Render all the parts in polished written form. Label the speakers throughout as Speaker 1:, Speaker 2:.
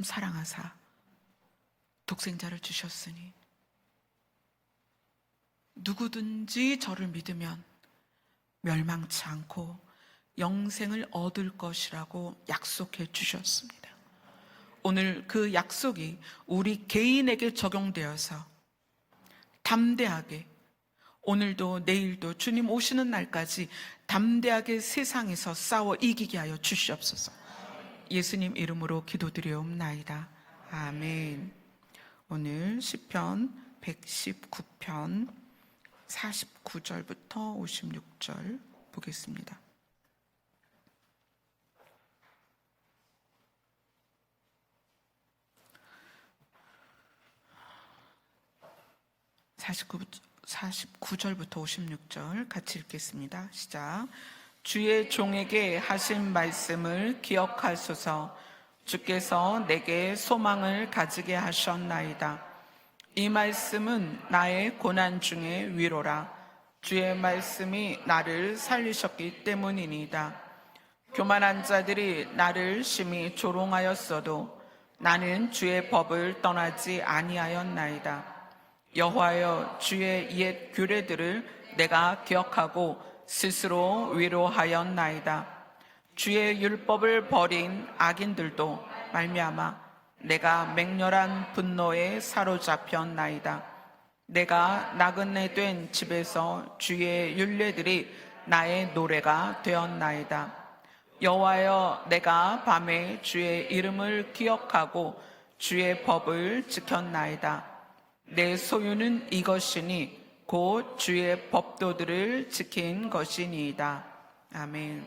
Speaker 1: 사랑하사 독생자를 주셨으니 누구든지 저를 믿으면 멸망치 않고 영생을 얻을 것이라고 약속해 주셨습니다. 오늘 그 약속이 우리 개인에게 적용되어서 담대하게 오늘도 내일도 주님 오시는 날까지 담대하게 세상에서 싸워 이기게 하여 주시옵소서. 예수님 이름으로 기도드리옵나이다. 아멘. 오늘 시편 119편 49절부터 56절 보겠습니다. 49절부터 56절 같이 읽겠습니다. 시작. 주의 종에게 하신 말씀을 기억하소서. 주께서 내게 소망을 가지게 하셨나이다. 이 말씀은 나의 고난 중에 위로라. 주의 말씀이 나를 살리셨기 때문이니이다. 교만한 자들이 나를 심히 조롱하였어도 나는 주의 법을 떠나지 아니하였나이다. 여호와여, 주의 옛 규례들을 내가 기억하고 스스로 위로하였나이다. 주의 율법을 버린 악인들도 말미암아 내가 맹렬한 분노에 사로잡혔나이다. 내가 나그네 된 집에서 주의 율례들이 나의 노래가 되었나이다. 여호와여, 내가 밤에 주의 이름을 기억하고 주의 법을 지켰나이다. 내 소유는 이것이니 곧 주의 법도들을 지킨 것이니이다. 아멘.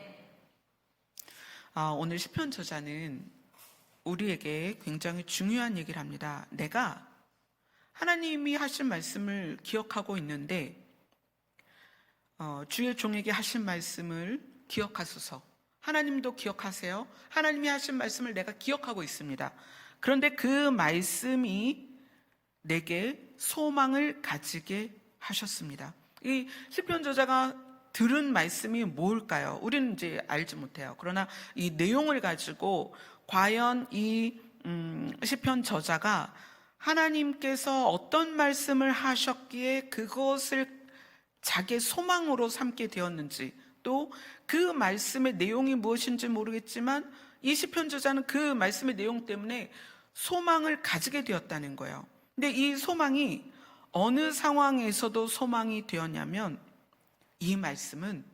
Speaker 1: 오늘 시편 저자는 우리에게 굉장히 중요한 얘기를 합니다. 내가 하나님이 하신 말씀을 기억하고 있는데 주의 종에게 하신 말씀을 기억하소서. 하나님도 기억하세요. 하나님이 하신 말씀을 내가 기억하고 있습니다. 그런데 그 말씀이 내게 소망을 가지게 하셨습니다. 이 시편 저자가 들은 말씀이 뭘까요? 우리는 이제 알지 못해요. 그러나 이 내용을 가지고 과연 이 시편 저자가 하나님께서 어떤 말씀을 하셨기에 그것을 자기의 소망으로 삼게 되었는지, 또 그 말씀의 내용이 무엇인지 모르겠지만 이 시편 저자는 그 말씀의 내용 때문에 소망을 가지게 되었다는 거예요. 근데 이 소망이 어느 상황에서도 소망이 되었냐면 이 말씀은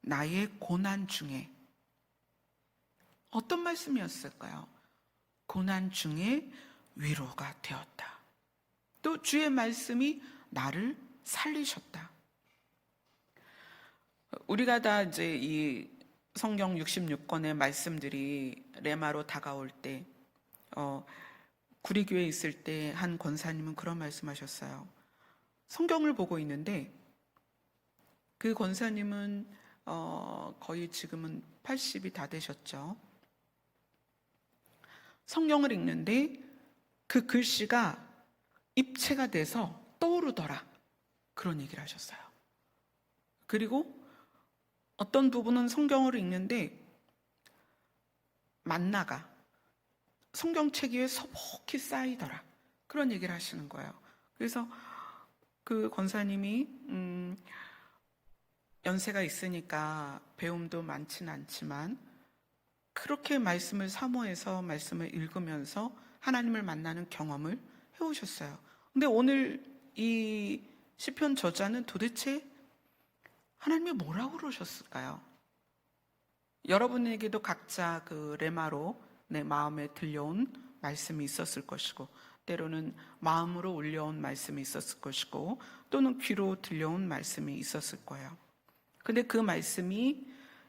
Speaker 1: 나의 고난 중에 어떤 말씀이었을까요? 고난 중에 위로가 되었다. 또 주의 말씀이 나를 살리셨다. 우리가 다 이제 이 성경 66권의 말씀들이 레마로 다가올 때 구리교회에 있을 때 한 권사님은 그런 말씀하셨어요. 성경을 보고 있는데 그 권사님은 거의 지금은 80이 다 되셨죠. 성경을 읽는데 그 글씨가 입체가 돼서 떠오르더라. 그런 얘기를 하셨어요. 그리고 어떤 부분은 성경을 읽는데 만나가 성경책 위에 서복히 쌓이더라. 그런 얘기를 하시는 거예요. 그래서 그 권사님이 연세가 있으니까 배움도 많지는 않지만 그렇게 말씀을 사모해서 말씀을 읽으면서 하나님을 만나는 경험을 해오셨어요. 근데 오늘 이 시편 저자는 도대체 하나님이 뭐라고 그러셨을까요? 여러분에게도 각자 그 레마로 내 마음에 들려온 말씀이 있었을 것이고, 때로는 마음으로 울려온 말씀이 있었을 것이고, 또는 귀로 들려온 말씀이 있었을 거예요. 근데 그 말씀이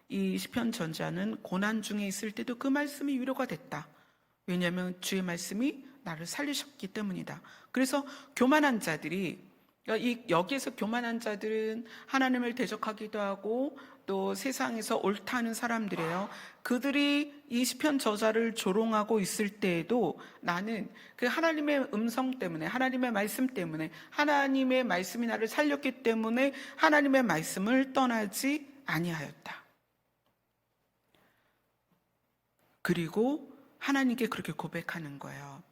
Speaker 1: 이 시편 저자는 고난 중에 있을 때도 그 말씀이 위로가 됐다. 왜냐하면 주의 말씀이 나를 살리셨기 때문이다. 그래서 교만한 자들이, 여기에서 교만한 자들은 하나님을 대적하기도 하고 또 세상에서 옳다는 사람들이에요. 그들이 이 시편 저자를 조롱하고 있을 때에도 나는 그 하나님의 음성 때문에, 하나님의 말씀 때문에, 하나님의 말씀이 나를 살렸기 때문에 하나님의 말씀을 떠나지 아니하였다. 그리고 하나님께 그렇게 고백하는 거예요.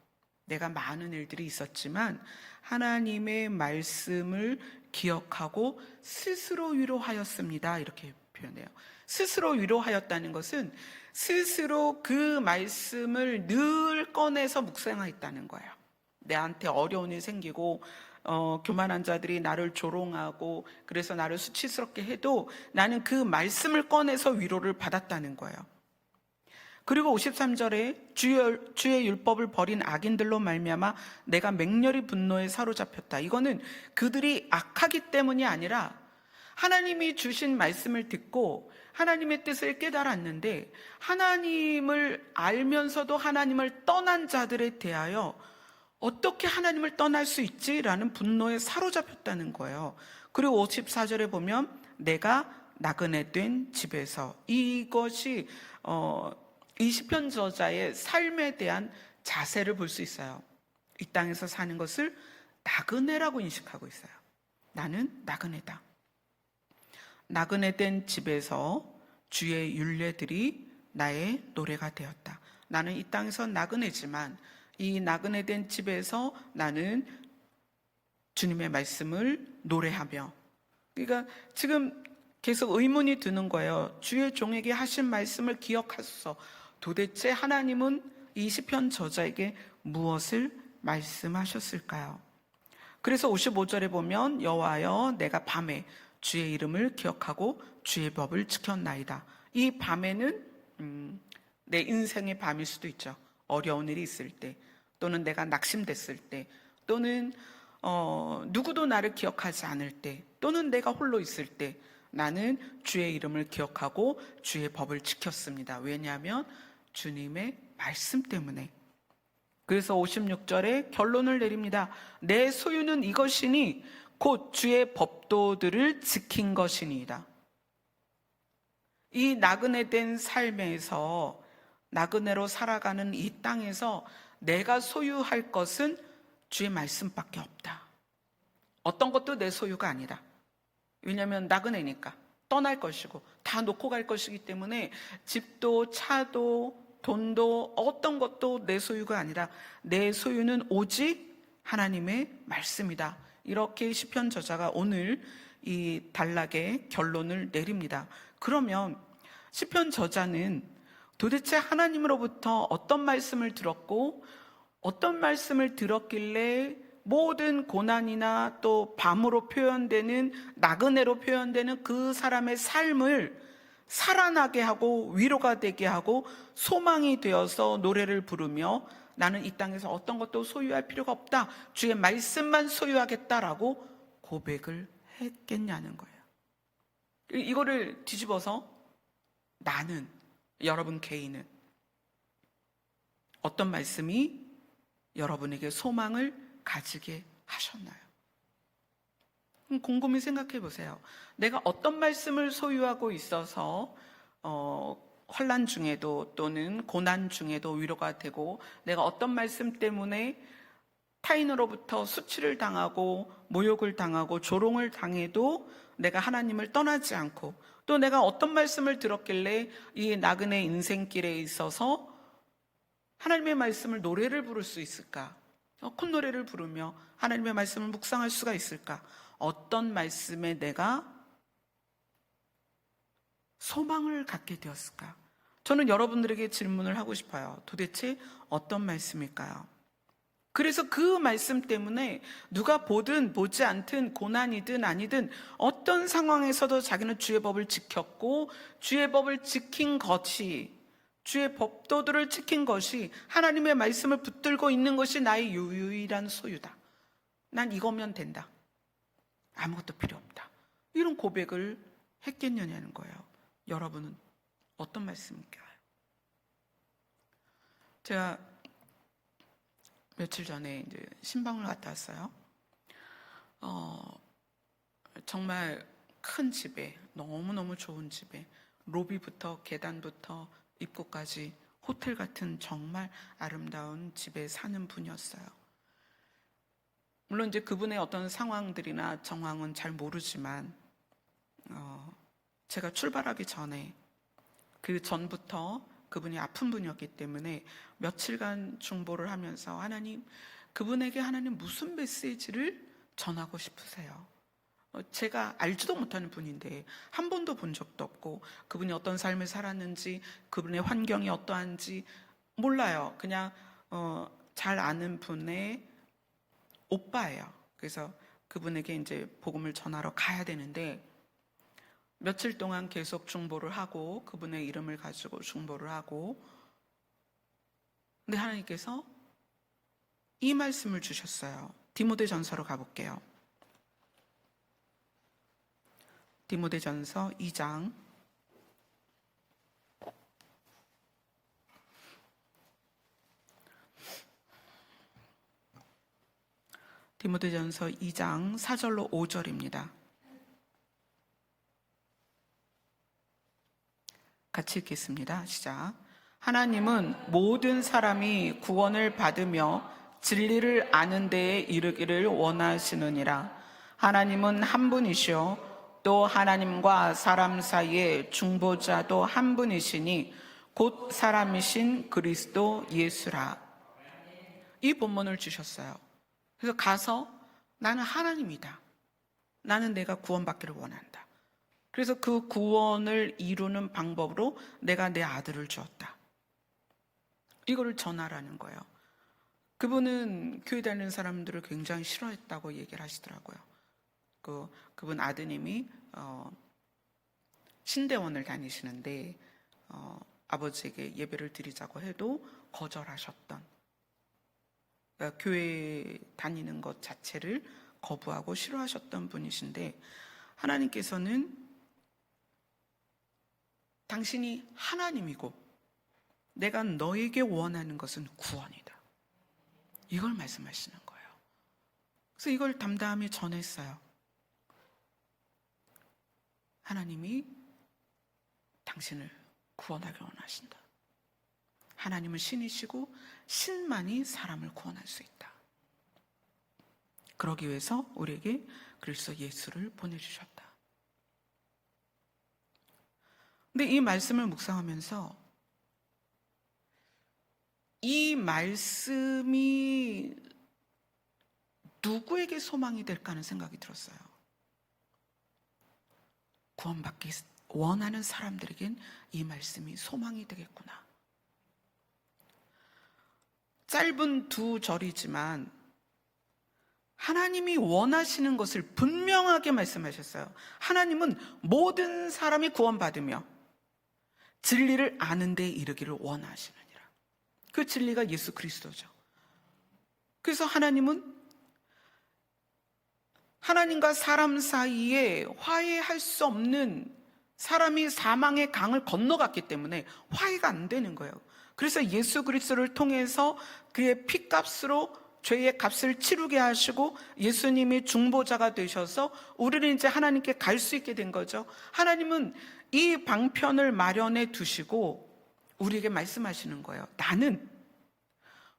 Speaker 1: 내가 많은 일들이 있었지만 하나님의 말씀을 기억하고 스스로 위로하였습니다. 이렇게 표현해요. 스스로 위로하였다는 것은 스스로 그 말씀을 늘 꺼내서 묵상했다는 거예요. 내한테 어려운 일이 생기고 교만한 자들이 나를 조롱하고 그래서 나를 수치스럽게 해도 나는 그 말씀을 꺼내서 위로를 받았다는 거예요. 그리고 53절에 주의 율법을 버린 악인들로 말미암아 내가 맹렬히 분노에 사로잡혔다. 이거는 그들이 악하기 때문이 아니라 하나님이 주신 말씀을 듣고 하나님의 뜻을 깨달았는데 하나님을 알면서도 하나님을 떠난 자들에 대하여 어떻게 하나님을 떠날 수 있지? 라는 분노에 사로잡혔다는 거예요. 그리고 54절에 보면 내가 나그네 된 집에서, 이것이 이 시편 저자의 삶에 대한 자세를 볼 수 있어요. 이 땅에서 사는 것을 나그네라고 인식하고 있어요. 나는 나그네다. 나그네 된 집에서 주의 율례들이 나의 노래가 되었다. 나는 이 땅에서 나그네지만 이 나그네 된 집에서 나는 주님의 말씀을 노래하며, 그러니까 지금 계속 의문이 드는 거예요. 주의 종에게 하신 말씀을 기억하소서. 도대체 하나님은 이 시편 저자에게 무엇을 말씀하셨을까요? 그래서 55절에 보면 여호와여 내가 밤에 주의 이름을 기억하고 주의 법을 지켰나이다. 이 밤에는 내 인생의 밤일 수도 있죠. 어려운 일이 있을 때, 또는 내가 낙심됐을 때, 또는 누구도 나를 기억하지 않을 때, 또는 내가 홀로 있을 때 나는 주의 이름을 기억하고 주의 법을 지켰습니다. 왜냐하면 주님의 말씀 때문에. 그래서 56절에 결론을 내립니다. 내 소유는 이것이니 곧 주의 법도들을 지킨 것이니이다. 이 나그네 된 삶에서, 나그네로 살아가는 이 땅에서 내가 소유할 것은 주의 말씀밖에 없다. 어떤 것도 내 소유가 아니다. 왜냐하면 나그네니까 떠날 것이고 다 놓고 갈 것이기 때문에 집도 차도 돈도 어떤 것도 내 소유가 아니라 내 소유는 오직 하나님의 말씀이다. 이렇게 시편 저자가 오늘 이 단락의 결론을 내립니다. 그러면 시편 저자는 도대체 하나님으로부터 어떤 말씀을 들었고 어떤 말씀을 들었길래 모든 고난이나 또 밤으로 표현되는, 나그네로 표현되는 그 사람의 삶을 살아나게 하고 위로가 되게 하고 소망이 되어서 노래를 부르며 나는 이 땅에서 어떤 것도 소유할 필요가 없다, 주의 말씀만 소유하겠다라고 고백을 했겠냐는 거예요. 이거를 뒤집어서 나는, 여러분 개인은 어떤 말씀이 여러분에게 소망을 가지게 하셨나요? 곰곰이 생각해 보세요. 내가 어떤 말씀을 소유하고 있어서 환난 중에도 또는 고난 중에도 위로가 되고, 내가 어떤 말씀 때문에 타인으로부터 수치를 당하고 모욕을 당하고 조롱을 당해도 내가 하나님을 떠나지 않고, 또 내가 어떤 말씀을 들었길래 이 나그네 인생길에 있어서 하나님의 말씀을 노래를 부를 수 있을까? 콧노래를 부르며 하나님의 말씀을 묵상할 수가 있을까? 어떤 말씀에 내가 소망을 갖게 되었을까? 저는 여러분들에게 질문을 하고 싶어요. 도대체 어떤 말씀일까요? 그래서 그 말씀 때문에 누가 보든 보지 않든 고난이든 아니든 어떤 상황에서도 자기는 주의 법을 지켰고, 주의 법을 지킨 것이, 주의 법도들을 지킨 것이, 하나님의 말씀을 붙들고 있는 것이 나의 유일한 소유다. 난 이거면 된다. 아무것도 필요 없다. 이런 고백을 했겠느냐는 거예요. 여러분은 어떤 말씀일까요? 제가 며칠 전에 이제 신방을 갔다 왔어요. 정말 큰 집에, 너무너무 좋은 집에, 로비부터 계단부터 입구까지 호텔 같은 정말 아름다운 집에 사는 분이었어요. 물론 이제 그분의 어떤 상황들이나 정황은 잘 모르지만 제가 출발하기 전에, 그 전부터 그분이 아픈 분이었기 때문에 며칠간 중보를 하면서 하나님, 그분에게 하나님 무슨 메시지를 전하고 싶으세요? 제가 알지도 못하는 분인데 한 번도 본 적도 없고 그분이 어떤 삶을 살았는지 그분의 환경이 어떠한지 몰라요. 그냥 잘 아는 분의 오빠예요. 그래서 그분에게 이제 복음을 전하러 가야 되는데 며칠 동안 계속 중보를 하고 그분의 이름을 가지고 중보를 하고, 근데 하나님께서 이 말씀을 주셨어요. 디모데전서로 가볼게요. 디모데전서 2장 4절로 5절입니다. 같이 읽겠습니다. 시작. 하나님은 모든 사람이 구원을 받으며 진리를 아는 데에 이르기를 원하시느니라. 하나님은 한 분이시요 또 하나님과 사람 사이에 중보자도 한 분이시니 곧 사람이신 그리스도 예수라. 이 본문을 주셨어요. 그래서 가서 나는 하나님이다. 나는 내가 구원받기를 원한다. 그래서 그 구원을 이루는 방법으로 내가 내 아들을 주었다. 이거를 전하라는 거예요. 그분은 교회 다니는 사람들을 굉장히 싫어했다고 얘기를 하시더라고요. 그분 아드님이 신대원을 다니시는데 아버지에게 예배를 드리자고 해도 거절하셨던, 그러니까 교회 다니는 것 자체를 거부하고 싫어하셨던 분이신데, 하나님께서는 당신이 하나님이고 내가 너에게 원하는 것은 구원이다. 이걸 말씀하시는 거예요. 그래서 이걸 담담히 전했어요. 하나님이 당신을 구원하기 원하신다. 하나님은 신이시고 신만이 사람을 구원할 수 있다. 그러기 위해서 우리에게 그리스도 예수를 보내주셨다. 근데 이 말씀을 묵상하면서 이 말씀이 누구에게 소망이 될까 하는 생각이 들었어요. 구원받기 원하는 사람들에겐 이 말씀이 소망이 되겠구나. 짧은 2절이지만 하나님이 원하시는 것을 분명하게 말씀하셨어요. 하나님은 모든 사람이 구원받으며 진리를 아는 데 이르기를 원하시느니라. 그 진리가 예수 그리스도죠. 그래서 하나님은 하나님과 사람 사이에 화해할 수 없는, 사람이 사망의 강을 건너갔기 때문에 화해가 안 되는 거예요. 그래서 예수 그리스도를 통해서 그의 피값으로 죄의 값을 치르게 하시고 예수님이 중보자가 되셔서 우리는 이제 하나님께 갈 수 있게 된 거죠. 하나님은 이 방편을 마련해 두시고 우리에게 말씀하시는 거예요. 나는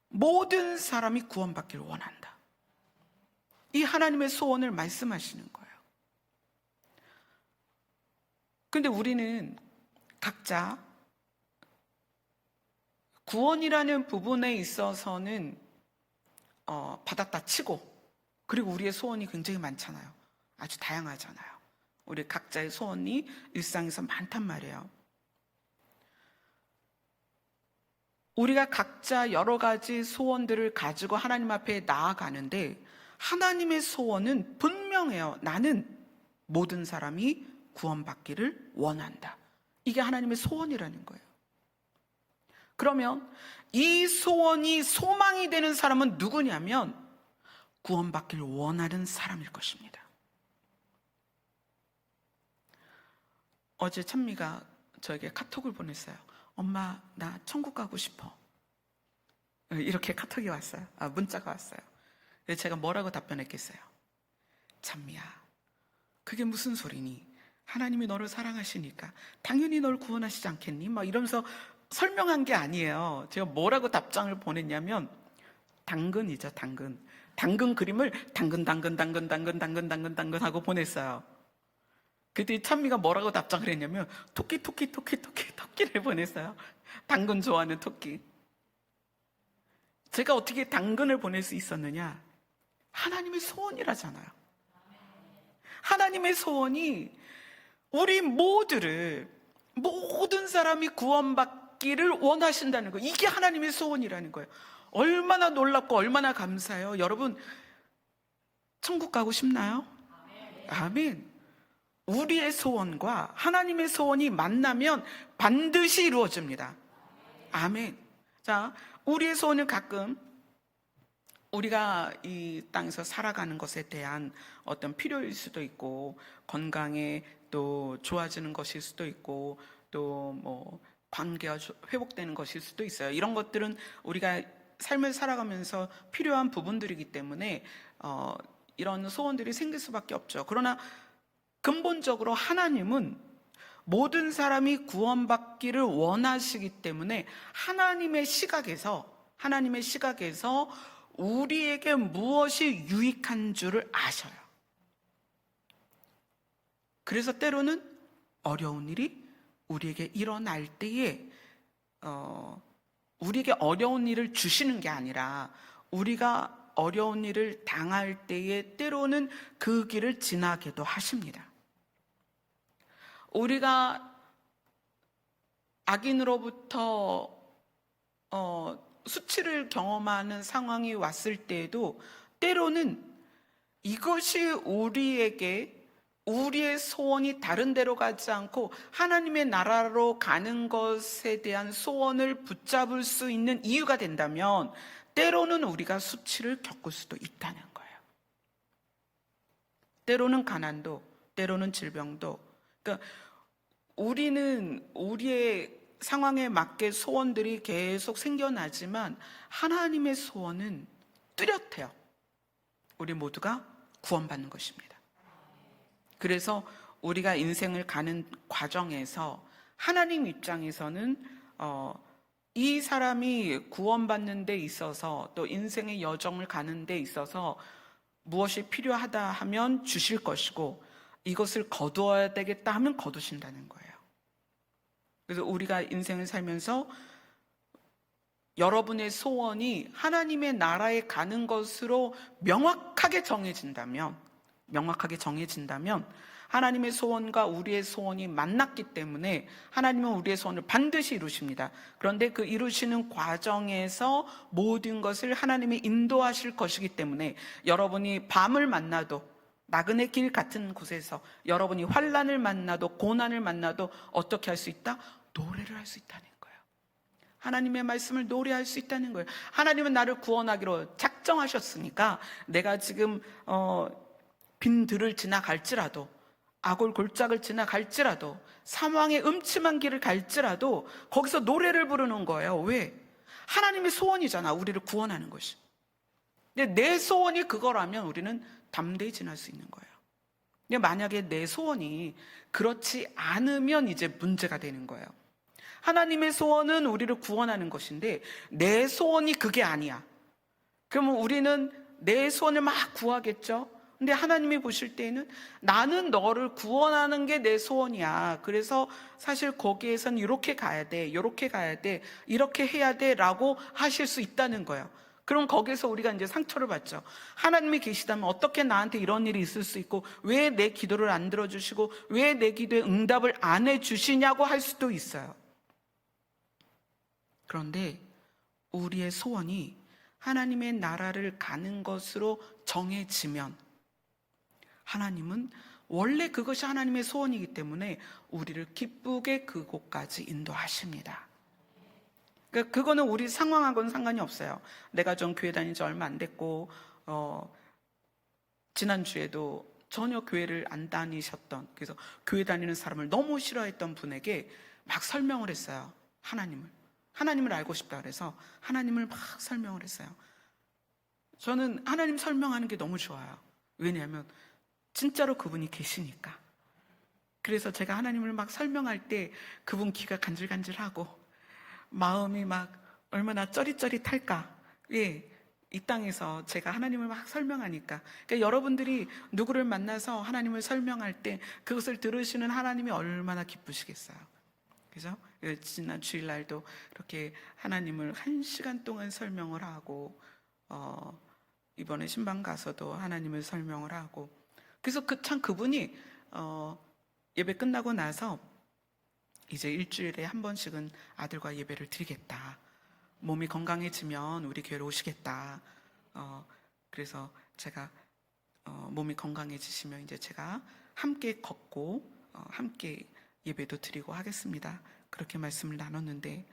Speaker 1: 모든 사람이 구원받기를 원한다. 이 하나님의 소원을 말씀하시는 거예요. 근데 우리는 각자 구원이라는 부분에 있어서는 받았다 치고, 그리고 우리의 소원이 굉장히 많잖아요. 아주 다양하잖아요. 우리 각자의 소원이 일상에서 많단 말이에요. 우리가 각자 여러 가지 소원들을 가지고 하나님 앞에 나아가는데 하나님의 소원은 분명해요. 나는 모든 사람이 구원받기를 원한다. 이게 하나님의 소원이라는 거예요. 그러면 이 소원이 소망이 되는 사람은 누구냐면 구원받기를 원하는 사람일 것입니다. 어제 찬미가 저에게 카톡을 보냈어요. 엄마, 나 천국 가고 싶어. 이렇게 카톡이 왔어요. 문자가 왔어요. 그래서 제가 뭐라고 답변했겠어요? 찬미야, 그게 무슨 소리니? 하나님이 너를 사랑하시니까 당연히 널 구원하시지 않겠니? 막 이러면서 설명한 게 아니에요. 제가 뭐라고 답장을 보냈냐면 당근이죠, 당근. 당근 그림을 당근 하고 보냈어요. 그때 찬미가 뭐라고 답장을 했냐면 토끼를 보냈어요. 당근 좋아하는 토끼. 제가 어떻게 당근을 보낼 수 있었느냐? 하나님의 소원이라잖아요. 하나님의 소원이 우리 모두를, 모든 사람이 구원받기를 원하신다는 거예요. 이게 하나님의 소원이라는 거예요. 얼마나 놀랍고 얼마나 감사해요. 여러분, 천국 가고 싶나요? 아멘. 우리의 소원과 하나님의 소원이 만나면 반드시 이루어집니다. 아멘. 자, 우리의 소원은 가끔 우리가 이 땅에서 살아가는 것에 대한 어떤 필요일 수도 있고, 건강에 또 좋아지는 것일 수도 있고, 또 뭐 관계가 회복되는 것일 수도 있어요. 이런 것들은 우리가 삶을 살아가면서 필요한 부분들이기 때문에 이런 소원들이 생길 수밖에 없죠. 그러나 근본적으로 하나님은 모든 사람이 구원받기를 원하시기 때문에 하나님의 시각에서 우리에게 무엇이 유익한 줄을 아셔요. 그래서 때로는 어려운 일이 우리에게 일어날 때에 우리에게 어려운 일을 주시는 게 아니라 우리가 어려운 일을 당할 때에 때로는 그 길을 지나게도 하십니다. 우리가 악인으로부터 수치를 경험하는 상황이 왔을 때에도 때로는 이것이 우리의 소원이 다른 데로 가지 않고 하나님의 나라로 가는 것에 대한 소원을 붙잡을 수 있는 이유가 된다면 때로는 우리가 수치를 겪을 수도 있다는 거예요. 때로는 가난도, 때로는 질병도. 그러니까 우리는 우리의 상황에 맞게 소원들이 계속 생겨나지만 하나님의 소원은 뚜렷해요. 우리 모두가 구원받는 것입니다. 그래서 우리가 인생을 가는 과정에서 하나님 입장에서는 이 사람이 구원받는 데 있어서 또 인생의 여정을 가는 데 있어서 무엇이 필요하다 하면 주실 것이고 이것을 거두어야 되겠다 하면 거두신다는 거예요. 그래서 우리가 인생을 살면서 여러분의 소원이 하나님의 나라에 가는 것으로 명확하게 정해진다면 하나님의 소원과 우리의 소원이 만났기 때문에 하나님은 우리의 소원을 반드시 이루십니다. 그런데 그 이루시는 과정에서 모든 것을 하나님이 인도하실 것이기 때문에 여러분이 밤을 만나도, 나그네 길 같은 곳에서 여러분이 환난을 만나도 고난을 만나도 어떻게 할 수 있다? 노래를 할 수 있다는 거예요. 하나님의 말씀을 노래할 수 있다는 거예요. 하나님은 나를 구원하기로 작정하셨으니까 내가 지금 빈 들을 지나갈지라도, 아골 골짜기를 지나갈지라도, 사망의 음침한 길을 갈지라도 거기서 노래를 부르는 거예요. 왜? 하나님의 소원이잖아, 우리를 구원하는 것이. 근데 내 소원이 그거라면 우리는 담대히 지날 수 있는 거예요. 근데 만약에 내 소원이 그렇지 않으면 이제 문제가 되는 거예요. 하나님의 소원은 우리를 구원하는 것인데 내 소원이 그게 아니야. 그러면 우리는 내 소원을 막 구하겠죠. 근데 하나님이 보실 때에는 나는 너를 구원하는 게 내 소원이야. 그래서 사실 거기에선 이렇게 가야 돼, 이렇게 가야 돼, 이렇게 해야 돼 라고 하실 수 있다는 거예요. 그럼 거기서 우리가 이제 상처를 받죠. 하나님이 계시다면 어떻게 나한테 이런 일이 있을 수 있고 왜 내 기도를 안 들어주시고 왜 내 기도에 응답을 안 해주시냐고 할 수도 있어요. 그런데 우리의 소원이 하나님의 나라를 가는 것으로 정해지면 하나님은 원래 그것이 하나님의 소원이기 때문에 우리를 기쁘게 그곳까지 인도하십니다. 그러니까 그거는 우리 상황하고는 상관이 없어요. 내가 좀 교회 다닌 지 얼마 안 됐고 지난주에도 전혀 교회를 안 다니셨던, 그래서 교회 다니는 사람을 너무 싫어했던 분에게 막 설명을 했어요. 하나님을 알고 싶다 그래서 하나님을 막 설명을 했어요. 저는 하나님 설명하는 게 너무 좋아요. 왜냐하면 진짜로 그분이 계시니까. 그래서 제가 하나님을 막 설명할 때 그분 귀가 간질간질하고 마음이 막 얼마나 쩌릿쩌릿할까. 예, 이 땅에서 제가 하나님을 막 설명하니까, 그러니까 여러분들이 누구를 만나서 하나님을 설명할 때 그것을 들으시는 하나님이 얼마나 기쁘시겠어요. 그죠? 지난 주일날도 이렇게 하나님을 1시간 동안 설명을 하고, 이번에 신방 가서도 하나님을 설명을 하고, 그래서 참 그분이 예배 끝나고 나서 이제 일주일에 한 번씩은 아들과 예배를 드리겠다, 몸이 건강해지면 우리 교회로 오시겠다. 그래서 제가 몸이 건강해지시면 이제 제가 함께 걷고 함께 예배도 드리고 하겠습니다. 그렇게 말씀을 나눴는데,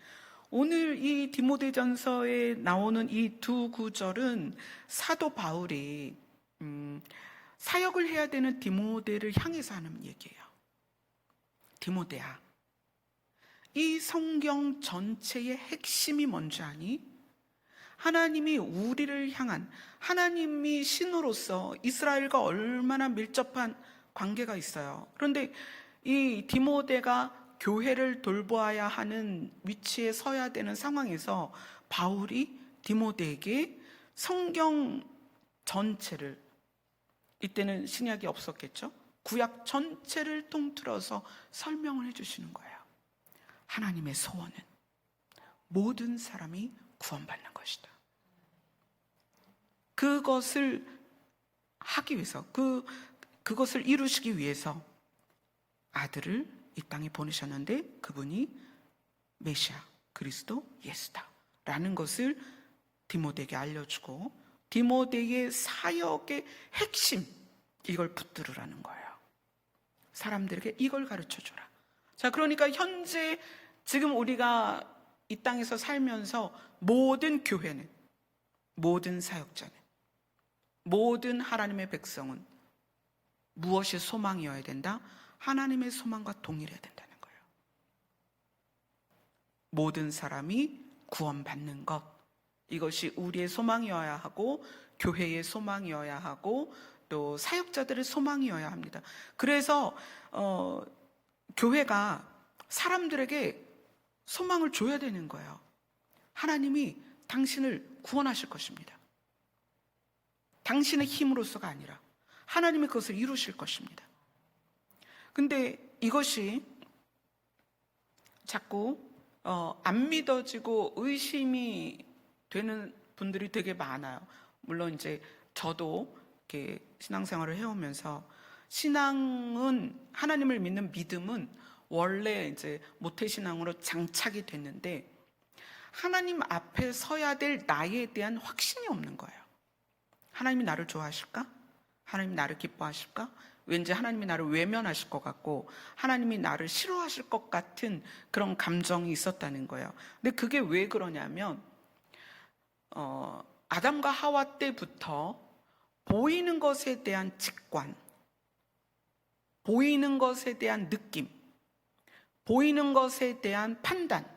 Speaker 1: 오늘 이 디모데전서에 나오는 이 두 구절은 사도 바울이 사역을 해야 되는 디모데를 향해서 하는 얘기예요. 디모데야, 이 성경 전체의 핵심이 뭔지 아니? 하나님이 우리를 향한, 하나님이 신으로서 이스라엘과 얼마나 밀접한 관계가 있어요. 그런데 이 디모데가 교회를 돌보아야 하는 위치에 서야 되는 상황에서 바울이 디모데에게 성경 전체를, 이때는 신약이 없었겠죠? 구약 전체를 통틀어서 설명을 해주시는 거예요. 하나님의 소원은 모든 사람이 구원받는 것이다. 그것을 하기 위해서, 그것을 이루시기 위해서 아들을 이 땅에 보내셨는데 그분이 메시아, 그리스도 예수다 라는 것을 디모데에게 알려주고, 디모데의 사역의 핵심, 이걸 붙들으라는 거예요. 사람들에게 이걸 가르쳐줘라. 자, 그러니까 현재 지금 우리가 이 땅에서 살면서 모든 교회는, 모든 사역자는, 모든 하나님의 백성은 무엇이 소망이어야 된다? 하나님의 소망과 동일해야 된다는 거예요. 모든 사람이 구원받는 것, 이것이 우리의 소망이어야 하고 교회의 소망이어야 하고 또 사역자들의 소망이어야 합니다. 그래서 교회가 사람들에게 소망을 줘야 되는 거예요. 하나님이 당신을 구원하실 것입니다. 당신의 힘으로서가 아니라 하나님이 그것을 이루실 것입니다. 근데 이것이 자꾸 안 믿어지고 의심이 되는 분들이 되게 많아요. 물론 이제 저도 이렇게 신앙생활을 해오면서, 신앙은, 하나님을 믿는 믿음은 원래 이제 모태신앙으로 장착이 됐는데 하나님 앞에 서야 될 나에 대한 확신이 없는 거예요. 하나님이 나를 좋아하실까? 하나님이 나를 기뻐하실까? 왠지 하나님이 나를 외면하실 것 같고 하나님이 나를 싫어하실 것 같은 그런 감정이 있었다는 거예요. 근데 그게 왜 그러냐면 아담과 하와 때부터 보이는 것에 대한 직관, 보이는 것에 대한 느낌, 보이는 것에 대한 판단,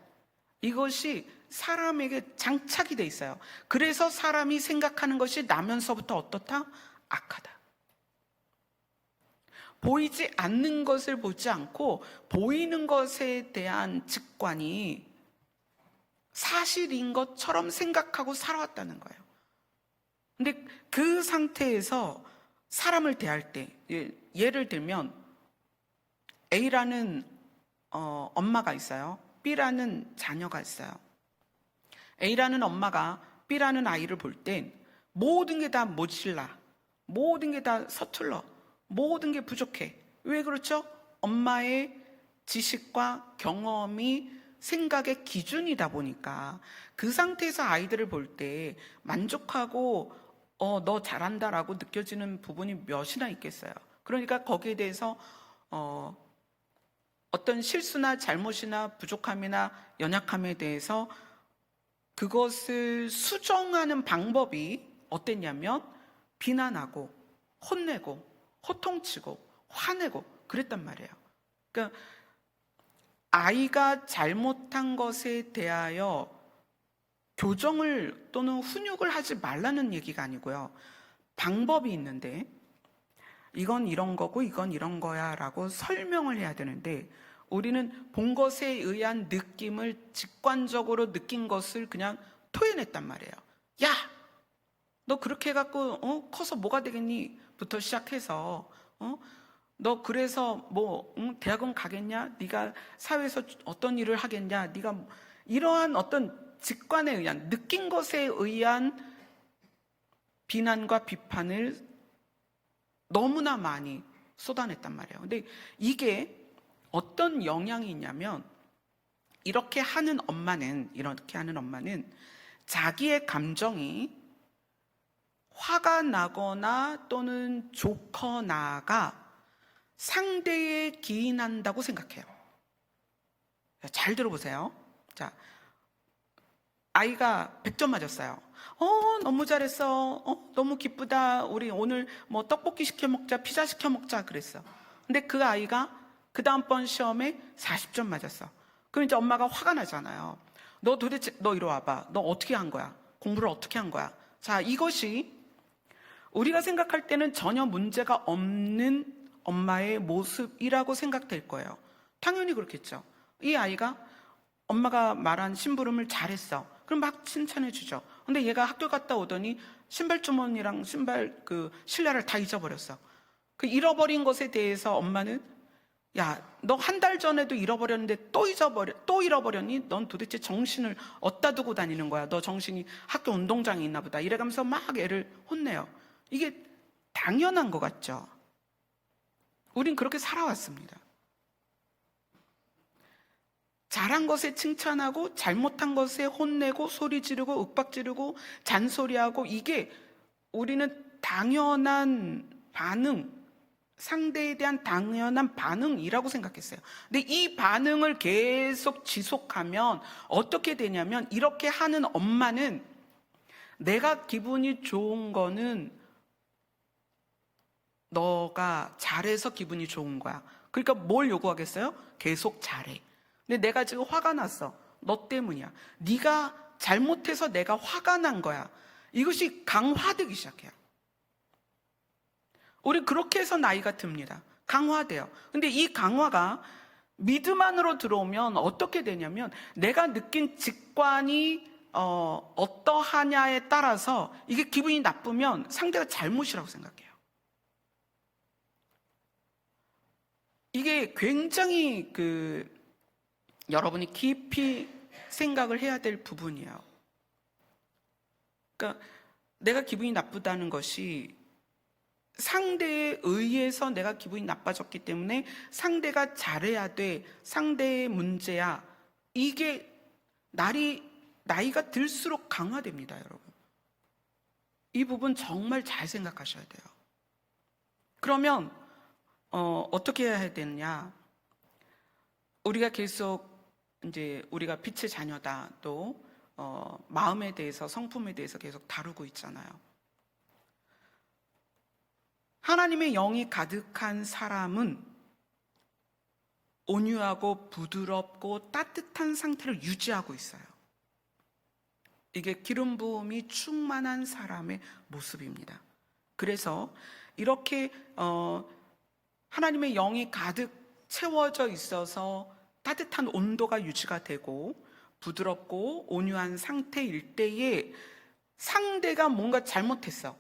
Speaker 1: 이것이 사람에게 장착이 돼 있어요. 그래서 사람이 생각하는 것이 나면서부터 어떻다? 악하다. 보이지 않는 것을 보지 않고 보이는 것에 대한 직관이 사실인 것처럼 생각하고 살아왔다는 거예요. 근데 그 상태에서 사람을 대할 때, 예를 들면 A라는 엄마가 있어요. B라는 자녀가 있어요. A라는 엄마가 B라는 아이를 볼 땐 모든 게 다 모질라, 모든 게 다 서툴러, 모든 게 부족해. 왜 그렇죠? 엄마의 지식과 경험이 생각의 기준이다 보니까 그 상태에서 아이들을 볼 때 만족하고 너 잘한다라고 느껴지는 부분이 몇이나 있겠어요. 그러니까 거기에 대해서 어떤 실수나 잘못이나 부족함이나 연약함에 대해서 그것을 수정하는 방법이 어땠냐면 비난하고 혼내고 호통치고 화내고 그랬단 말이에요. 그러니까 아이가 잘못한 것에 대하여 교정을 또는 훈육을 하지 말라는 얘기가 아니고요. 방법이 있는데 이건 이런 거고 이건 이런 거야 라고 설명을 해야 되는데, 우리는 본 것에 의한 느낌을 직관적으로 느낀 것을 그냥 토해냈단 말이에요. 야! 너 그렇게 해갖고 커서 뭐가 되겠니? 부터 시작해서 너 그래서 뭐 대학원 가겠냐? 네가 사회에서 어떤 일을 하겠냐? 네가 이러한 어떤 직관에 의한, 느낀 것에 의한 비난과 비판을 너무나 많이 쏟아냈단 말이에요. 근데 이게 어떤 영향이 있냐면, 이렇게 하는 엄마는 자기의 감정이 화가 나거나 또는 좋거나가 상대에 기인한다고 생각해요. 잘 들어보세요. 자, 아이가 100점 맞았어요. 너무 잘했어. 너무 기쁘다. 우리 오늘 뭐 떡볶이 시켜 먹자, 피자 시켜 먹자 그랬어. 근데 그 아이가 그 다음번 시험에 40점 맞았어. 그럼 이제 엄마가 화가 나잖아요. 너 도대체, 너 이리 와봐. 너 어떻게 한 거야? 공부를 어떻게 한 거야? 자, 이것이 우리가 생각할 때는 전혀 문제가 없는 엄마의 모습이라고 생각될 거예요. 당연히 그렇겠죠. 이 아이가 엄마가 말한 심부름을 잘했어. 그럼 막 칭찬해 주죠. 근데 얘가 학교 갔다 오더니 신발 주머니랑 신발 실내를 다 잊어버렸어. 그 잃어버린 것에 대해서 엄마는, 야, 너 한 달 전에도 잃어버렸는데 또 잃어버렸니? 넌 도대체 정신을 어디다 두고 다니는 거야? 너 정신이 학교 운동장에 있나 보다. 이래가면서 막 애를 혼내요. 이게 당연한 것 같죠? 우린 그렇게 살아왔습니다. 잘한 것에 칭찬하고 잘못한 것에 혼내고 소리 지르고 윽박 지르고 잔소리하고, 이게 우리는 당연한 반응, 상대에 대한 당연한 반응이라고 생각했어요. 근데 이 반응을 계속 지속하면 어떻게 되냐면, 이렇게 하는 엄마는 내가 기분이 좋은 거는 너가 잘해서 기분이 좋은 거야. 그러니까 뭘 요구하겠어요? 계속 잘해. 근데 내가 지금 화가 났어. 너 때문이야. 네가 잘못해서 내가 화가 난 거야. 이것이 강화되기 시작해요. 우리 그렇게 해서 나이가 듭니다. 강화돼요. 근데 이 강화가 믿음 안으로 들어오면 어떻게 되냐면, 내가 느낀 직관이 어떠하냐에 따라서 이게 기분이 나쁘면 상대가 잘못이라고 생각해요. 이게 굉장히 여러분이 깊이 생각을 해야 될 부분이에요. 그러니까 내가 기분이 나쁘다는 것이 상대에 의해서 내가 기분이 나빠졌기 때문에 상대가 잘해야 돼, 상대의 문제야. 이게 나이가 들수록 강화됩니다, 여러분. 이 부분 정말 잘 생각하셔야 돼요. 그러면 어떻게 해야 되느냐? 우리가 계속 이제 우리가 빛의 자녀다, 또 마음에 대해서, 성품에 대해서 계속 다루고 있잖아요. 하나님의 영이 가득한 사람은 온유하고 부드럽고 따뜻한 상태를 유지하고 있어요. 이게 기름 부음이 충만한 사람의 모습입니다. 그래서 이렇게 하나님의 영이 가득 채워져 있어서 따뜻한 온도가 유지가 되고 부드럽고 온유한 상태일 때에 상대가 뭔가 잘못했어.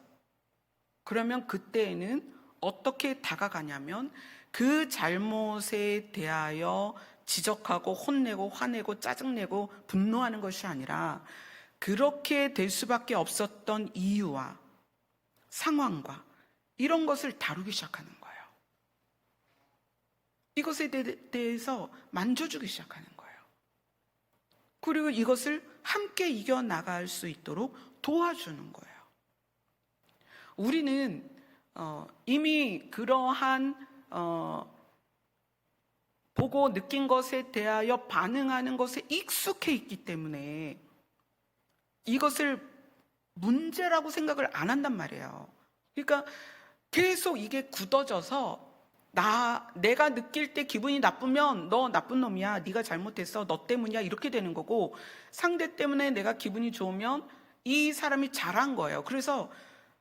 Speaker 1: 그러면 그때에는 어떻게 다가가냐면, 그 잘못에 대하여 지적하고 혼내고 화내고 짜증내고 분노하는 것이 아니라, 그렇게 될 수밖에 없었던 이유와 상황과 이런 것을 다루기 시작하는 거예요. 이것에 대해서 만져주기 시작하는 거예요. 그리고 이것을 함께 이겨나갈 수 있도록 도와주는 거예요. 우리는 이미 그러한 보고 느낀 것에 대하여 반응하는 것에 익숙해 있기 때문에 이것을 문제라고 생각을 안 한단 말이에요. 그러니까 계속 이게 굳어져서 내가 느낄 때 기분이 나쁘면 너 나쁜 놈이야, 네가 잘못했어, 너 때문이야, 이렇게 되는 거고, 상대 때문에 내가 기분이 좋으면 이 사람이 잘한 거예요. 그래서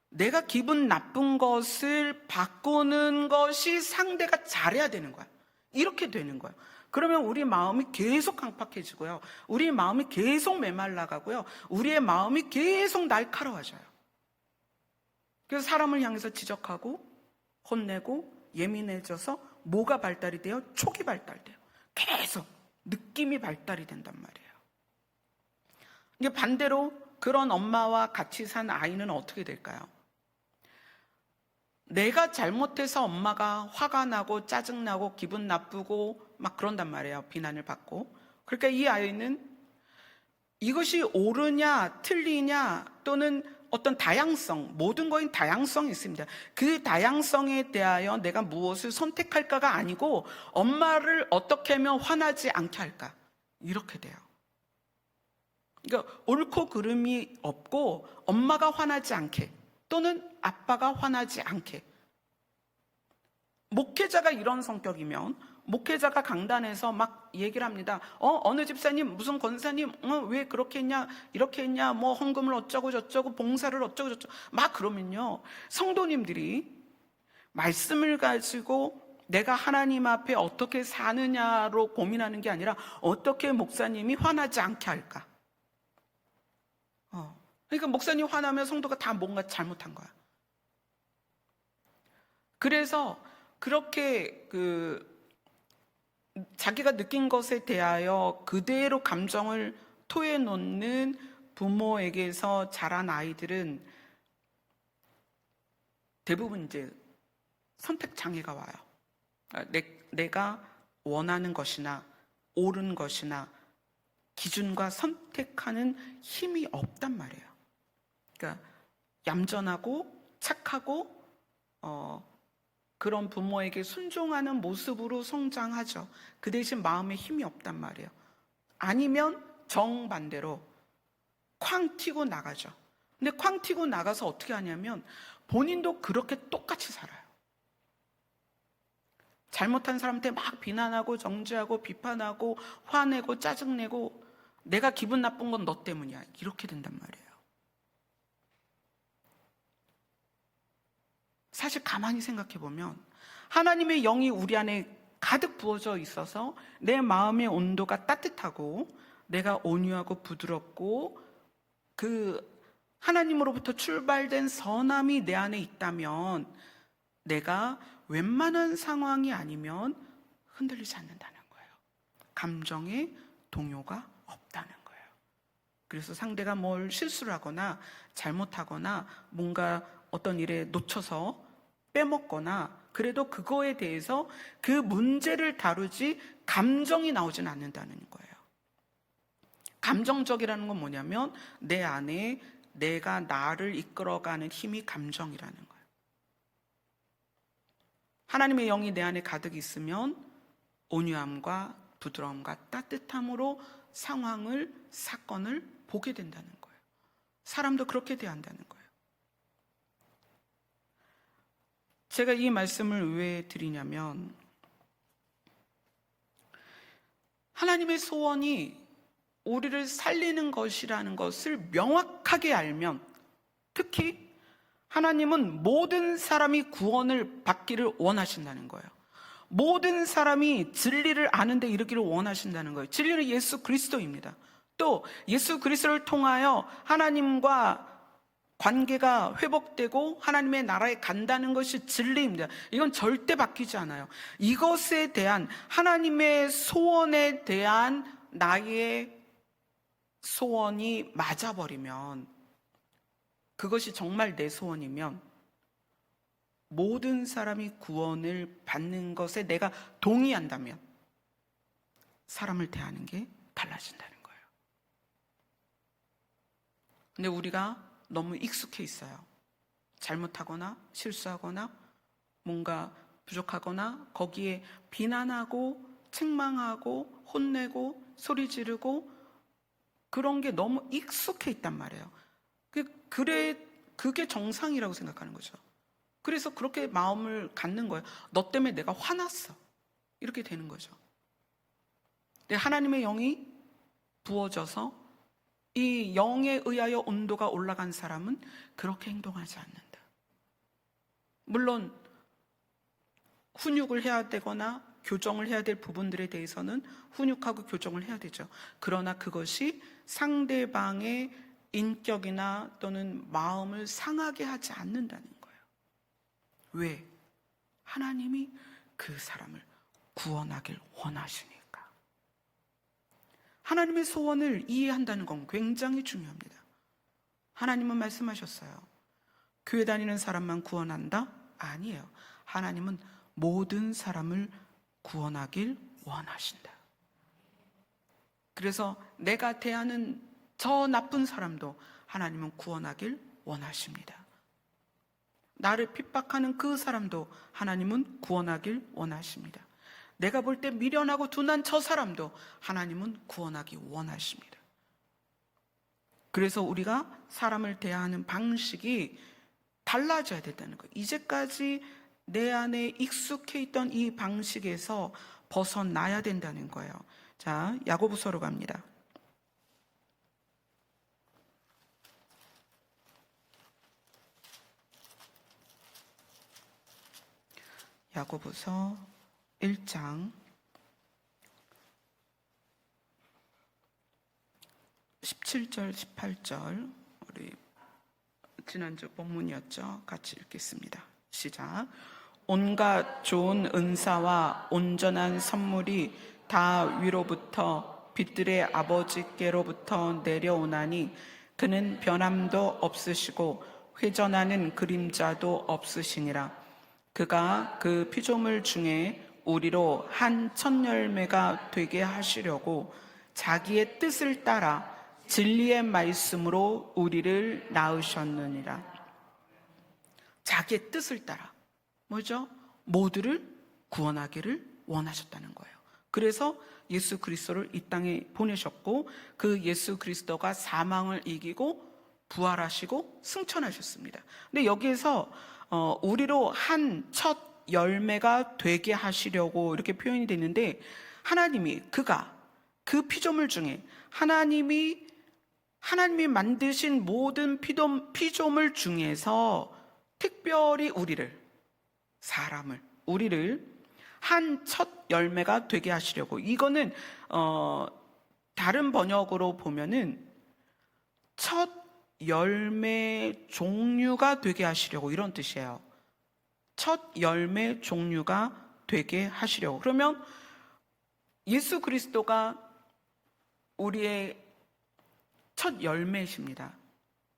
Speaker 1: 내가 기분 나쁜 것을 바꾸는 것이 상대가 잘해야 되는 거야. 이렇게 되는 거예요. 그러면 우리 마음이 계속 강팍해지고요, 우리 마음이 계속 메말라가고요, 우리의 마음이 계속 날카로워져요. 그래서 사람을 향해서 지적하고 혼내고 예민해져서 뭐가 발달이 돼요? 촉이 발달돼요. 계속 느낌이 발달이 된단 말이에요. 이게 반대로 그런 엄마와 같이 산 아이는 어떻게 될까요? 내가 잘못해서 엄마가 화가 나고 짜증나고 기분 나쁘고 막 그런단 말이에요. 비난을 받고. 그러니까 이 아이는 이것이 옳으냐 틀리냐 또는 어떤 다양성, 모든 거엔 다양성이 있습니다. 그 다양성에 대하여 내가 무엇을 선택할까가 아니고 엄마를 어떻게 하면 화나지 않게 할까, 이렇게 돼요. 그러니까 옳고 그름이 없고 엄마가 화나지 않게 또는 아빠가 화나지 않게. 목회자가 이런 성격이면 목회자가 강단에서 막 얘기를 합니다. 어느 집사님, 무슨 권사님, 왜 그렇게 했냐, 이렇게 했냐, 뭐 헌금을 어쩌고 저쩌고, 봉사를 어쩌고 저쩌고 막 그러면요, 성도님들이 말씀을 가지고 내가 하나님 앞에 어떻게 사느냐로 고민하는 게 아니라 어떻게 목사님이 화나지 않게 할까. 그러니까 목사님 화나면 성도가 다 뭔가 잘못한 거야. 그래서 그렇게 자기가 느낀 것에 대하여 그대로 감정을 토해놓는 부모에게서 자란 아이들은 대부분 이제 선택 장애가 와요. 내가 원하는 것이나 옳은 것이나 기준과 선택하는 힘이 없단 말이에요. 그러니까 얌전하고 착하고 그런 부모에게 순종하는 모습으로 성장하죠. 그 대신 마음에 힘이 없단 말이에요. 아니면 정반대로 쾅 튀고 나가죠. 근데 쾅 튀고 나가서 어떻게 하냐면 본인도 그렇게 똑같이 살아요. 잘못한 사람한테 막 비난하고 정죄하고 비판하고 화내고 짜증내고 내가 기분 나쁜 건 너 때문이야, 이렇게 된단 말이에요. 사실 가만히 생각해 보면 하나님의 영이 우리 안에 가득 부어져 있어서 내 마음의 온도가 따뜻하고 내가 온유하고 부드럽고 그 하나님으로부터 출발된 선함이 내 안에 있다면 내가 웬만한 상황이 아니면 흔들리지 않는다는 거예요. 감정의 동요가 없다는 거예요. 그래서 상대가 뭘 실수를 하거나 잘못하거나 뭔가 어떤 일에 놓쳐서 빼먹거나 그래도 그거에 대해서 그 문제를 다루지 감정이 나오진 않는다는 거예요. 감정적이라는 건 뭐냐면 내 안에 내가 나를 이끌어가는 힘이 감정이라는 거예요. 하나님의 영이 내 안에 가득 있으면 온유함과 부드러움과 따뜻함으로 상황을, 사건을 보게 된다는 거예요. 사람도 그렇게 대한다는 거예요. 제가 이 말씀을 왜 드리냐면 하나님의 소원이 우리를 살리는 것이라는 것을 명확하게 알면, 특히 하나님은 모든 사람이 구원을 받기를 원하신다는 거예요. 모든 사람이 진리를 아는 데 이르기를 원하신다는 거예요. 진리는 예수 그리스도입니다. 또 예수 그리스도를 통하여 하나님과 관계가 회복되고 하나님의 나라에 간다는 것이 진리입니다. 이건 절대 바뀌지 않아요. 이것에 대한 하나님의 소원에 대한 나의 소원이 맞아버리면, 그것이 정말 내 소원이면 모든 사람이 구원을 받는 것에 내가 동의한다면 사람을 대하는 게 달라진다는 거예요. 근데 우리가 너무 익숙해 있어요. 잘못하거나 실수하거나 뭔가 부족하거나 거기에 비난하고 책망하고 혼내고 소리 지르고 그런 게 너무 익숙해 있단 말이에요. 그게 정상이라고 생각하는 거죠. 그래서 그렇게 마음을 갖는 거예요. 너 때문에 내가 화났어, 이렇게 되는 거죠. 근데 하나님의 영이 부어져서 이 영에 의하여 온도가 올라간 사람은 그렇게 행동하지 않는다. 물론 훈육을 해야 되거나 교정을 해야 될 부분들에 대해서는 훈육하고 교정을 해야 되죠. 그러나 그것이 상대방의 인격이나 또는 마음을 상하게 하지 않는다는 거예요. 왜? 하나님이 그 사람을 구원하길 원하시니까. 하나님의 소원을 이해한다는 건 굉장히 중요합니다. 하나님은 말씀하셨어요. 교회 다니는 사람만 구원한다? 아니에요. 하나님은 모든 사람을 구원하길 원하신다. 그래서 내가 대하는 저 나쁜 사람도 하나님은 구원하길 원하십니다. 나를 핍박하는 그 사람도 하나님은 구원하길 원하십니다. 내가 볼 때 미련하고 둔한 저 사람도 하나님은 구원하기 원하십니다. 그래서 우리가 사람을 대하는 방식이 달라져야 된다는 거예요. 이제까지 내 안에 익숙해 있던 이 방식에서 벗어나야 된다는 거예요. 자, 야고보서로 갑니다. 야고보서 1장 17절 18절, 우리 지난주 본문이었죠. 같이 읽겠습니다. 시작. 온갖 좋은 은사와 온전한 선물이 다 위로부터 빛들의 아버지께로부터 내려오나니 그는 변함도 없으시고 회전하는 그림자도 없으시니라. 그가 그 피조물 중에 우리로 한 첫 열매가 되게 하시려고 자기의 뜻을 따라 진리의 말씀으로 우리를 낳으셨느니라. 자기의 뜻을 따라 뭐죠? 모두를 구원하기를 원하셨다는 거예요. 그래서 예수 그리스도를 이 땅에 보내셨고 그 예수 그리스도가 사망을 이기고 부활하시고 승천하셨습니다. 근데 여기에서 우리로 한 첫 열매가 되게 하시려고 이렇게 표현이 됐는데, 하나님이 그가 그 피조물 중에 하나님이 만드신 모든 피조물 중에서 특별히 우리를 한 첫 열매가 되게 하시려고. 이거는 다른 번역으로 보면은 첫 열매 종류가 되게 하시려고, 이런 뜻이에요. 첫 열매 종류가 되게 하시려고. 그러면 예수 그리스도가 우리의 첫 열매이십니다.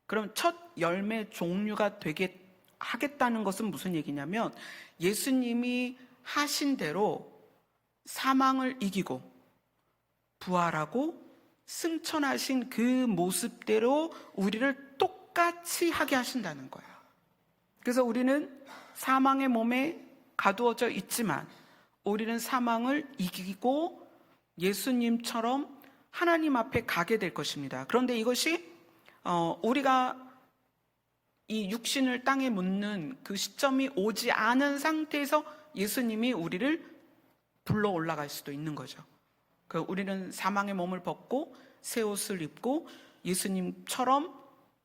Speaker 1: 그럼 첫 열매 종류가 되게 하겠다는 것은 무슨 얘기냐면, 예수님이 하신 대로 사망을 이기고 부활하고 승천하신 그 모습대로 우리를 똑같이 하게 하신다는 거예요. 그래서 우리는 사망의 몸에 가두어져 있지만 우리는 사망을 이기고 예수님처럼 하나님 앞에 가게 될 것입니다. 그런데 이것이 우리가 이 육신을 땅에 묻는 그 시점이 오지 않은 상태에서 예수님이 우리를 불러 올라갈 수도 있는 거죠. 우리는 사망의 몸을 벗고 새 옷을 입고 예수님처럼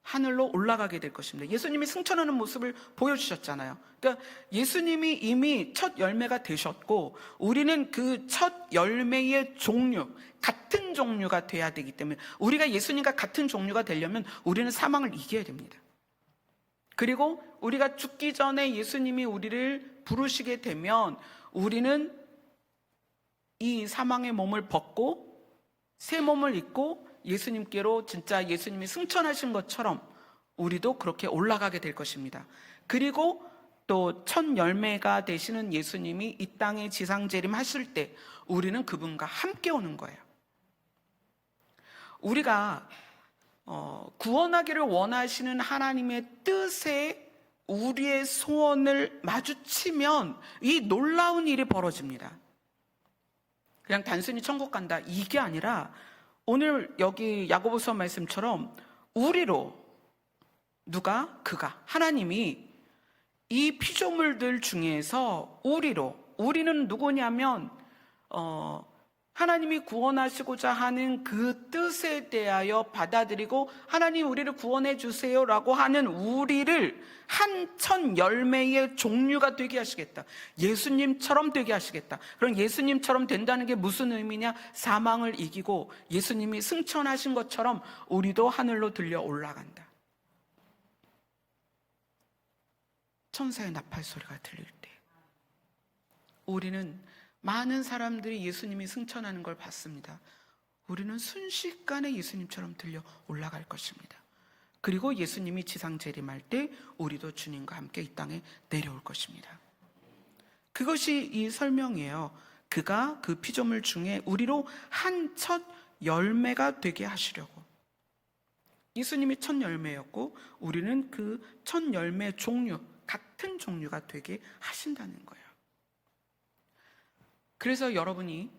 Speaker 1: 하늘로 올라가게 될 것입니다. 예수님이 승천하는 모습을 보여주셨잖아요. 그러니까 예수님이 이미 첫 열매가 되셨고 우리는 그 첫 열매의 종류, 같은 종류가 돼야 되기 때문에, 우리가 예수님과 같은 종류가 되려면 우리는 사망을 이겨야 됩니다. 그리고 우리가 죽기 전에 예수님이 우리를 부르시게 되면 우리는 이 사망의 몸을 벗고 새 몸을 입고 예수님께로, 진짜 예수님이 승천하신 것처럼 우리도 그렇게 올라가게 될 것입니다. 그리고 또 첫 열매가 되시는 예수님이 이 땅에 지상재림 하실 때 우리는 그분과 함께 오는 거예요. 우리가 구원하기를 원하시는 하나님의 뜻에 우리의 소원을 마주치면 이 놀라운 일이 벌어집니다. 그냥 단순히 천국 간다, 이게 아니라 오늘 여기 야고보서 말씀처럼 우리로, 그가 하나님이 이 피조물들 중에서 우리는 누구냐면 하나님이 구원하시고자 하는 그 뜻에 대하여 받아들이고 하나님 우리를 구원해 주세요라고 하는 우리를 한 첫 열매의 종류가 되게 하시겠다. 예수님처럼 되게 하시겠다. 그럼 예수님처럼 된다는 게 무슨 의미냐? 사망을 이기고 예수님이 승천하신 것처럼 우리도 하늘로 들려 올라간다. 천사의 나팔 소리가 들릴 때, 우리는 많은 사람들이 예수님이 승천하는 걸 봤습니다. 우리는 순식간에 예수님처럼 들려 올라갈 것입니다. 그리고 예수님이 지상 재림할 때 우리도 주님과 함께 이 땅에 내려올 것입니다. 그것이 이 설명이에요. 그가 그 피조물 중에 우리로 한 첫 열매가 되게 하시려고. 예수님이 첫 열매였고 우리는 그 첫 열매 종류, 같은 종류가 되게 하신다는 거예요. 그래서 여러분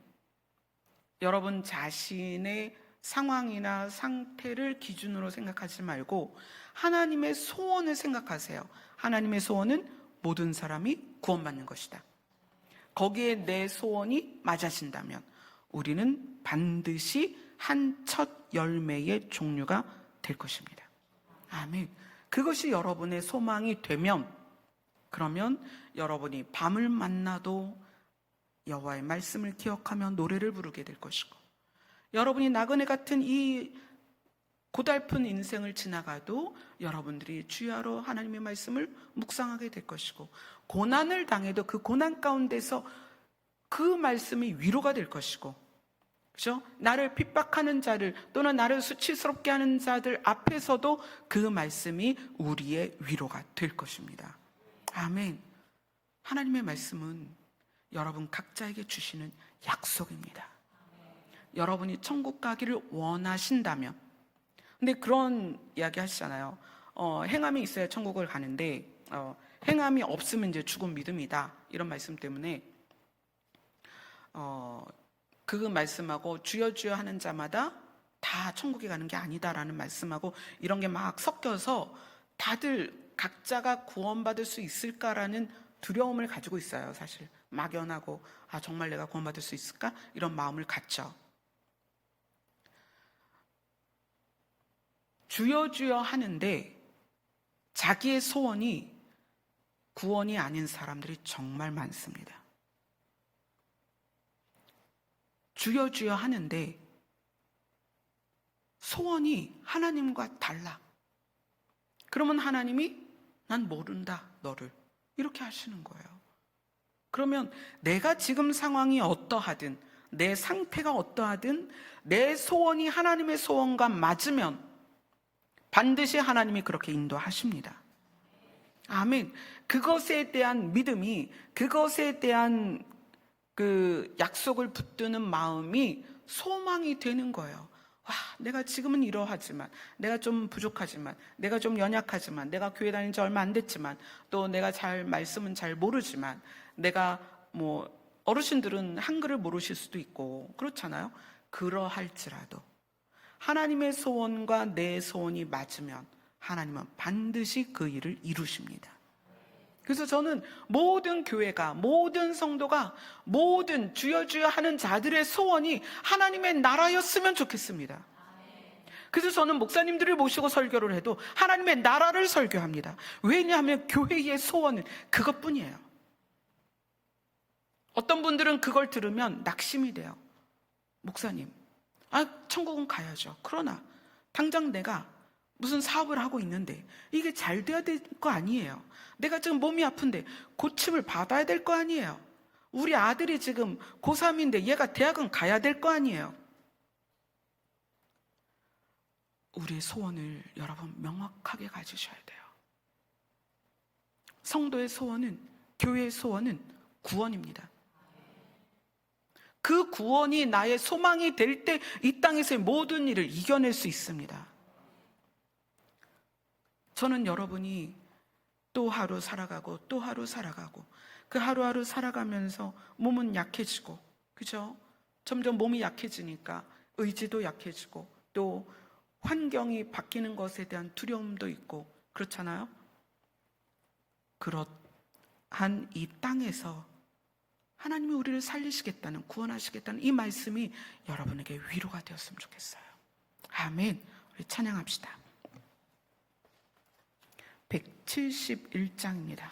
Speaker 1: 자신의 상황이나 상태를 기준으로 생각하지 말고 하나님의 소원을 생각하세요. 하나님의 소원은 모든 사람이 구원받는 것이다. 거기에 내 소원이 맞아진다면 우리는 반드시 한 첫 열매의 종류가 될 것입니다. 아멘. 그것이 여러분의 소망이 되면, 그러면 여러분이 밤을 만나도 여호와의 말씀을 기억하며 노래를 부르게 될 것이고, 여러분이 나그네 같은 이 고달픈 인생을 지나가도 여러분들이 주야로 하나님의 말씀을 묵상하게 될 것이고, 고난을 당해도 그 고난 가운데서 그 말씀이 위로가 될 것이고, 그죠? 나를 핍박하는 자들 또는 나를 수치스럽게 하는 자들 앞에서도 그 말씀이 우리의 위로가 될 것입니다. 아멘. 하나님의 말씀은 여러분 각자에게 주시는 약속입니다. 여러분이 천국 가기를 원하신다면, 근데 그런 이야기 하시잖아요. 행함이 있어야 천국을 가는데 행함이 없으면 이제 죽은 믿음이다, 이런 말씀 때문에 그 말씀하고 주여 주여 하는 자마다 다 천국에 가는 게 아니다라는 말씀하고 이런 게 막 섞여서 다들 각자가 구원받을 수 있을까라는 두려움을 가지고 있어요. 사실 막연하고 정말 내가 구원받을 수 있을까? 이런 마음을 갖죠. 주여 주여 하는데 자기의 소원이 구원이 아닌 사람들이 정말 많습니다. 주여 주여 하는데 소원이 하나님과 달라. 그러면 하나님이 난 모른다 너를, 이렇게 하시는 거예요. 그러면 내가 지금 상황이 어떠하든 내 상태가 어떠하든 내 소원이 하나님의 소원과 맞으면 반드시 하나님이 그렇게 인도하십니다. 아멘. 그것에 대한 믿음이, 그것에 대한 그 약속을 붙드는 마음이 소망이 되는 거예요. 내가 지금은 이러하지만, 내가 좀 부족하지만, 내가 좀 연약하지만, 내가 교회 다닌 지 얼마 안 됐지만, 또 내가 말씀은 잘 모르지만, 내가 어르신들은 한글을 모르실 수도 있고 그렇잖아요. 그러할지라도 하나님의 소원과 내 소원이 맞으면 하나님은 반드시 그 일을 이루십니다. 그래서 저는 모든 교회가, 모든 성도가, 모든 주여 주여 하는 자들의 소원이 하나님의 나라였으면 좋겠습니다. 그래서 저는 목사님들을 모시고 설교를 해도 하나님의 나라를 설교합니다. 왜냐하면 교회의 소원은 그것뿐이에요. 어떤 분들은 그걸 들으면 낙심이 돼요. 목사님, 천국은 가야죠. 그러나 당장 내가 무슨 사업을 하고 있는데 이게 잘 돼야 될 거 아니에요. 내가 지금 몸이 아픈데 고침을 받아야 될 거 아니에요. 우리 아들이 지금 고3인데 얘가 대학은 가야 될 거 아니에요. 우리의 소원을 여러분 명확하게 가지셔야 돼요. 성도의 소원은, 교회의 소원은 구원입니다. 그 구원이 나의 소망이 될 때 이 땅에서의 모든 일을 이겨낼 수 있습니다. 저는 여러분이 또 하루 살아가고 또 하루 살아가고 그 하루하루 살아가면서 몸은 약해지고, 그죠? 점점 몸이 약해지니까 의지도 약해지고 또 환경이 바뀌는 것에 대한 두려움도 있고 그렇잖아요. 그러한 이 땅에서 하나님이 우리를 살리시겠다는, 구원하시겠다는 이 말씀이 여러분에게 위로가 되었으면 좋겠어요. 아멘. 우리 찬양합시다. 171장입니다.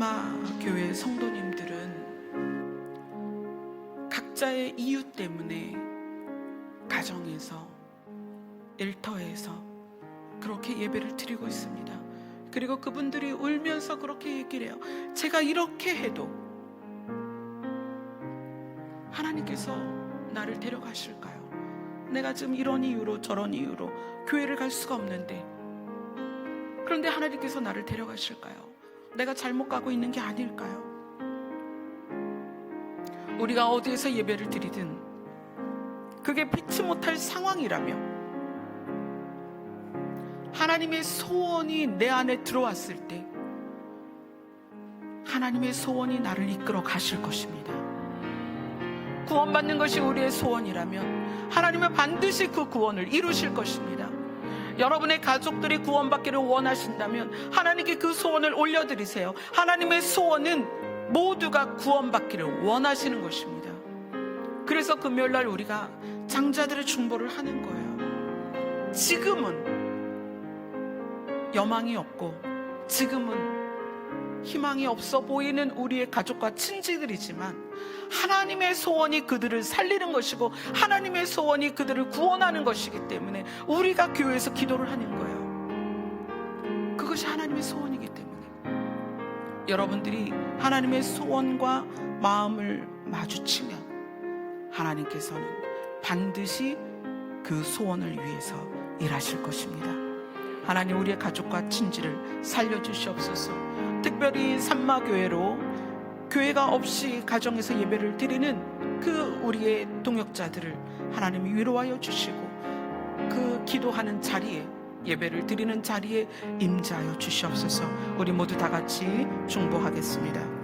Speaker 1: 삼마교회 성도님들은 각자의 이유 때문에 가정에서, 일터에서 그렇게 예배를 드리고 있습니다. 그리고 그분들이 울면서 그렇게 얘기를 해요. 제가 이렇게 해도 하나님께서 나를 데려가실까요? 내가 지금 이런 이유로 저런 이유로 교회를 갈 수가 없는데, 그런데 하나님께서 나를 데려가실까요? 내가 잘못 가고 있는 게 아닐까요? 우리가 어디에서 예배를 드리든 그게 피치 못할 상황이라며 하나님의 소원이 내 안에 들어왔을 때 하나님의 소원이 나를 이끌어 가실 것입니다. 구원받는 것이 우리의 소원이라면 하나님은 반드시 그 구원을 이루실 것입니다. 여러분의 가족들이 구원받기를 원하신다면 하나님께 그 소원을 올려드리세요. 하나님의 소원은 모두가 구원받기를 원하시는 것입니다. 그래서 금요일날 우리가 장자들의 중보를 하는 거예요. 지금은 여망이 없고 지금은 희망이 없어 보이는 우리의 가족과 친지들이지만 하나님의 소원이 그들을 살리는 것이고 하나님의 소원이 그들을 구원하는 것이기 때문에 우리가 교회에서 기도를 하는 거예요. 그것이 하나님의 소원이기 때문에 여러분들이 하나님의 소원과 마음을 마주치면 하나님께서는 반드시 그 소원을 위해서 일하실 것입니다. 하나님, 우리의 가족과 친지를 살려주시옵소서. 특별히 삼마교회로 교회가 없이 가정에서 예배를 드리는 그 우리의 동역자들을 하나님이 위로하여 주시고 그 기도하는 자리에, 예배를 드리는 자리에 임재하여 주시옵소서. 우리 모두 다 같이 중보하겠습니다.